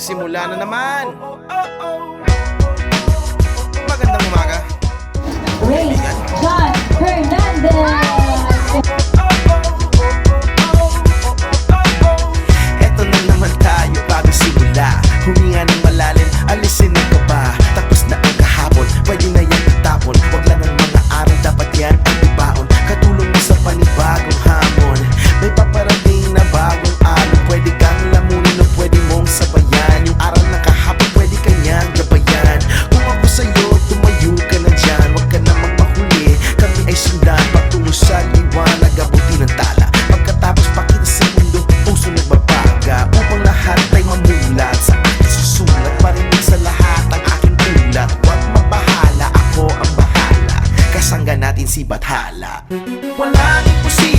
Nagsimula na naman. Magandang umaga. Ray John Hernandez. Eto na naman tayo bago simula. Huminga ng malalim, alisin ang kaba. Tapos na ang kahapon, pwede na yan itapon. Wag lang ang mga araw, dapat yan ang ibaon. Katulong mo sa panibagong hamon. May paparating na bagong alon. Pwede kang lamunin o pwede mong sabayan. Yung araw na kahapon, pwede kanyang gabayan. Kung ako sa'yo, tumayo ka na dyan. Wag ka na magmahuli, kami ay sundan. Patungo sa liwanag, abutin ng tala. Pagkatapos pakita sa mundo, puso nagbabaga. Upang lahat ay mamulat sa aking susulat. Marinig sa lahat ang aking ulat. Huwag mabahala, ako ang bahala. Kasangga natin si Bathala. Walang imposible.